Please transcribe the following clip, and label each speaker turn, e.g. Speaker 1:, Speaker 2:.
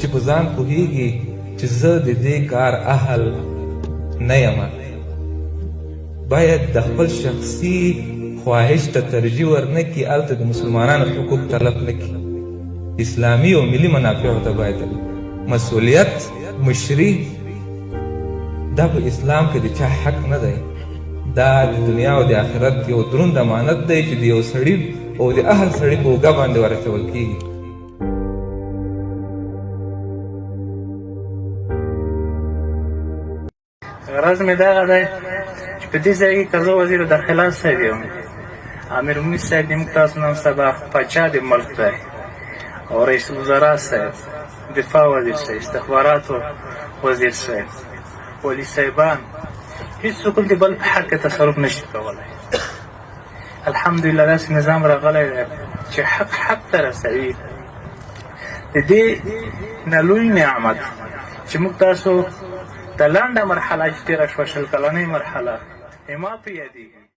Speaker 1: چې په ځان پوهیږي چې زه د دې کار اهل نه یم، باید د خپل شخصي خواهش ته ترجیح ورنه کړي، هلته د مسلمانانو حقوق طلب نه کړي. اسلامي او ملي منافعو ته باید مسؤلیت مشري دا په اسلام کې د چا حق نه دی، دا د دنیا او د آخرت یو دروند امانت دی چې د یو سړي او د اهل سړي په اوږه باندې ورچول کېږي.
Speaker 2: غرض مې دغه دی چې په دې ځای کې که زه وزیر داخله صاحب یم، امیر المؤمنین صاحب د موږ تاسو نن سبا پاچا د ملک دی، او رئیس الوزرا صاحب، دفاع وزیر صاحب، استخباراتو وزیر صاحب، والي صاحبان، هېڅوک د بل په حق کې تصرف نشي کولی. الحمدلله داسې نظام راغلی دی چې حق ته رسوي. د دې نه لوی نعمت چې موږ تاسو د لنډه مرحله چې تېره شوه، 20 کلنۍ مرحله، ما په یادېږي.